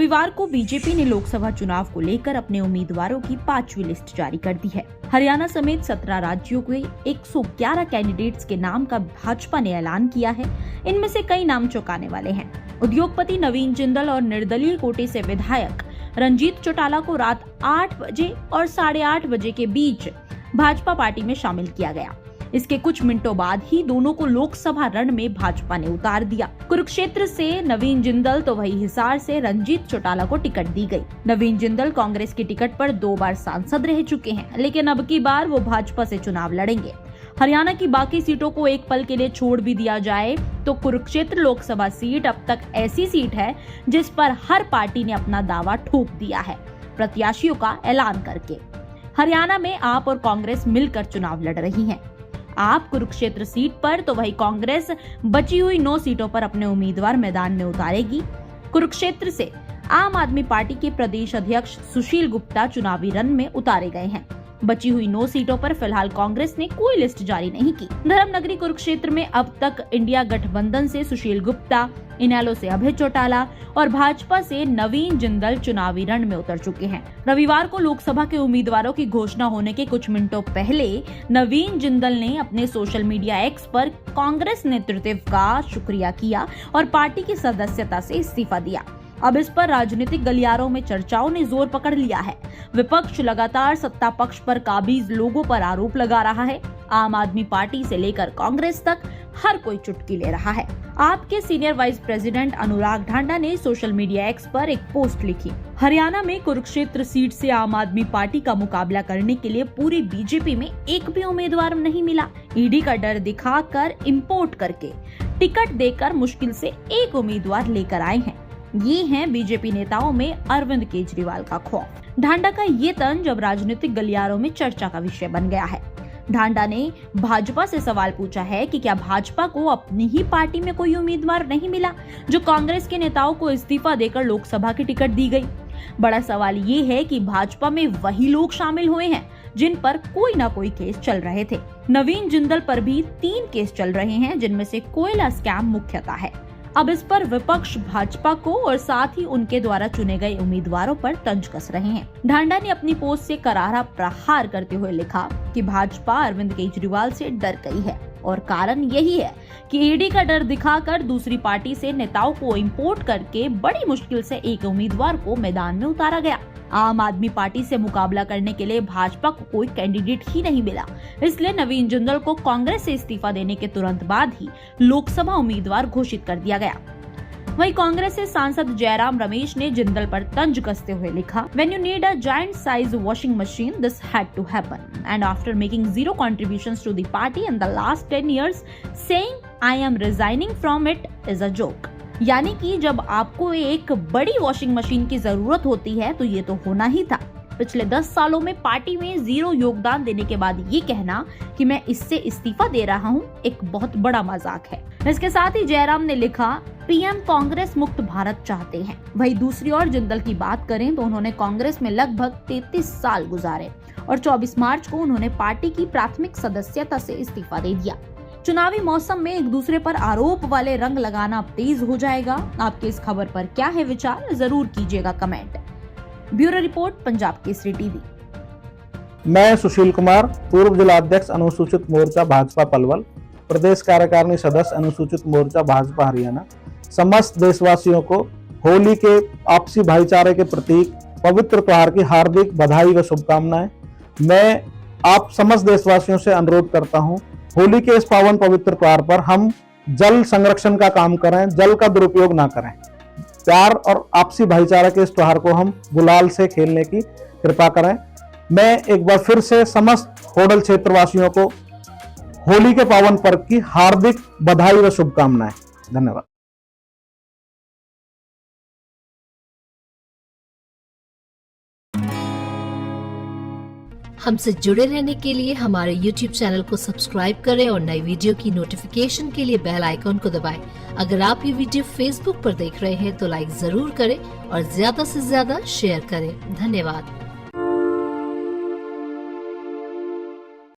रविवार को बीजेपी ने लोकसभा चुनाव को लेकर अपने उम्मीदवारों की 5वीं लिस्ट जारी कर दी है। हरियाणा समेत 17 राज्यों के 111 कैंडिडेट्स के नाम का भाजपा ने ऐलान किया है। इनमें से कई नाम चौंकाने वाले हैं। उद्योगपति नवीन जिंदल और निर्दलीय कोटे से विधायक रंजीत चौटाला को रात 8 बजे और 8:30 बजे के बीच भाजपा पार्टी में शामिल किया गया। इसके कुछ मिनटों बाद ही दोनों को लोकसभा रण में भाजपा ने उतार दिया। कुरुक्षेत्र से नवीन जिंदल तो वही हिसार से रंजीत चौटाला को टिकट दी गई। नवीन जिंदल कांग्रेस की टिकट पर 2 बार सांसद रह चुके हैं, लेकिन अब की बार वो भाजपा से चुनाव लड़ेंगे। हरियाणा की बाकी सीटों को एक पल के लिए छोड़ भी दिया जाए तो कुरुक्षेत्र लोकसभा सीट अब तक ऐसी सीट है जिस पर हर पार्टी ने अपना दावा ठोक दिया है, प्रत्याशियों का ऐलान करके। हरियाणा में आप और कांग्रेस मिलकर चुनाव लड़ रही हैं। आप कुरुक्षेत्र सीट पर तो वही कांग्रेस बची हुई 9 सीटों पर अपने उम्मीदवार मैदान में उतारेगी। कुरुक्षेत्र से आम आदमी पार्टी के प्रदेश अध्यक्ष सुशील गुप्ता चुनावी रण में उतारे गए हैं। बची हुई 9 सीटों पर फिलहाल कांग्रेस ने कोई लिस्ट जारी नहीं की। धर्मनगरी कुरुक्षेत्र में अब तक इंडिया गठबंधन से सुशील गुप्ता, इनेलो से अभय चौटाला और भाजपा से नवीन जिंदल चुनावी रण में उतर चुके हैं। रविवार को लोकसभा के उम्मीदवारों की घोषणा होने के कुछ मिनटों पहले नवीन जिंदल ने अपने सोशल मीडिया एक्स पर कांग्रेस नेतृत्व का शुक्रिया किया और पार्टी की सदस्यता से इस्तीफा दिया। अब इस पर राजनीतिक गलियारों में चर्चाओं ने जोर पकड़ लिया है। विपक्ष लगातार सत्ता पक्ष पर काबिज लोगों पर आरोप लगा रहा है। आम आदमी पार्टी से लेकर कांग्रेस तक हर कोई चुटकी ले रहा है। आपके सीनियर वाइस प्रेसिडेंट अनुराग ढांडा ने सोशल मीडिया एक्स पर एक पोस्ट लिखी। हरियाणा में कुरुक्षेत्र सीट से आम आदमी पार्टी का मुकाबला करने के लिए पूरी बीजेपी में एक भी उम्मीदवार नहीं मिला। ईडी का डर दिखाकर इंपोर्ट करके टिकट देकर मुश्किल से एक उम्मीदवार लेकर आए हैं। ये हैं बीजेपी नेताओं में अरविंद केजरीवाल का खौफ। ढांडा का ये तंज अब राजनीतिक गलियारों में चर्चा का विषय बन गया है। ढांडा ने भाजपा से सवाल पूछा है कि क्या भाजपा को अपनी ही पार्टी में कोई उम्मीदवार नहीं मिला जो कांग्रेस के नेताओं को इस्तीफा देकर लोकसभा की टिकट दी गई। बड़ा सवाल ये है कि भाजपा में वही लोग शामिल हुए हैं जिन पर कोई ना कोई केस चल रहे थे। नवीन जिंदल पर भी 3 केस चल रहे हैं, जिनमें से कोयला स्कैम मुख्यतः है। अब इस पर विपक्ष भाजपा को और साथ ही उनके द्वारा चुने गए उम्मीदवारों पर तंज कस रहे हैं। ढांडा ने अपनी पोस्ट से करारा प्रहार करते हुए लिखा कि भाजपा अरविंद केजरीवाल से डर गई है और कारण यही है कि ईडी का डर दिखाकर दूसरी पार्टी से नेताओं को इंपोर्ट करके बड़ी मुश्किल से एक उम्मीदवार को मैदान में उतारा गया। आम आदमी पार्टी से मुकाबला करने के लिए भाजपा को कोई कैंडिडेट ही नहीं मिला, इसलिए नवीन जिंदल को कांग्रेस से इस्तीफा देने के तुरंत बाद ही लोकसभा उम्मीदवार घोषित कर दिया गया। वहीं कांग्रेस से सांसद जयराम रमेश ने जिंदल पर तंज कसते हुए लिखा, When you need a giant size washing machine, this had to happen. And after making 0 contributions to the party in the last 10 years, saying I am resigning from it is a joke. यानी कि जब आपको एक बड़ी washing machine की जरूरत होती है तो ये तो होना ही था। पिछले 10 सालों में पार्टी में 0 योगदान देने के बाद ये कहना कि मैं इससे इस्तीफा दे रहा हूँ एक बहुत बड़ा मजाक है। इसके साथ ही जयराम ने लिखा, पीएम कांग्रेस मुक्त भारत चाहते हैं। वहीं दूसरी ओर जिंदल की बात करें तो उन्होंने कांग्रेस में लगभग 33 साल गुजारे और 24 मार्च को उन्होंने पार्टी की प्राथमिक सदस्यता से इस्तीफा दे दिया। चुनावी मौसम में एक दूसरे पर आरोप वाले रंग लगाना अब तेज हो जाएगा। आपके इस खबर पर क्या है विचार, जरूर कीजिएगा comment. Bureau report, Punjab Kesari TV. मैं सुशील कुमार, पूर्व जिला अध्यक्ष अनुसूचित मोर्चा भाजपा पलवल, प्रदेश कार्यकारिणी सदस्य अनुसूचित मोर्चा भाजपा हरियाणा, समस्त देशवासियों को होली के आपसी भाईचारे के प्रतीक पवित्र त्योहार की हार्दिक बधाई व शुभकामनाएं। मैं आप समस्त देशवासियों से अनुरोध करता हूं, होली के इस पावन पवित्र त्योहार पर हम जल संरक्षण का काम करें, जल का दुरुपयोग ना करें। प्यार और आपसी भाईचारा के इस त्योहार को हम गुलाल से खेलने की कृपा करें। मैं एक बार फिर से समस्त होडल क्षेत्रवासियों को होली के पावन पर्व की हार्दिक बधाई व शुभकामनाएं। धन्यवाद। हमसे जुड़े रहने के लिए हमारे YouTube चैनल को सब्सक्राइब करें और नई वीडियो की नोटिफिकेशन के लिए बेल आइकॉन को दबाएं। अगर आप ये वीडियो Facebook पर देख रहे हैं तो लाइक जरूर करें और ज्यादा से ज्यादा शेयर करें। धन्यवाद।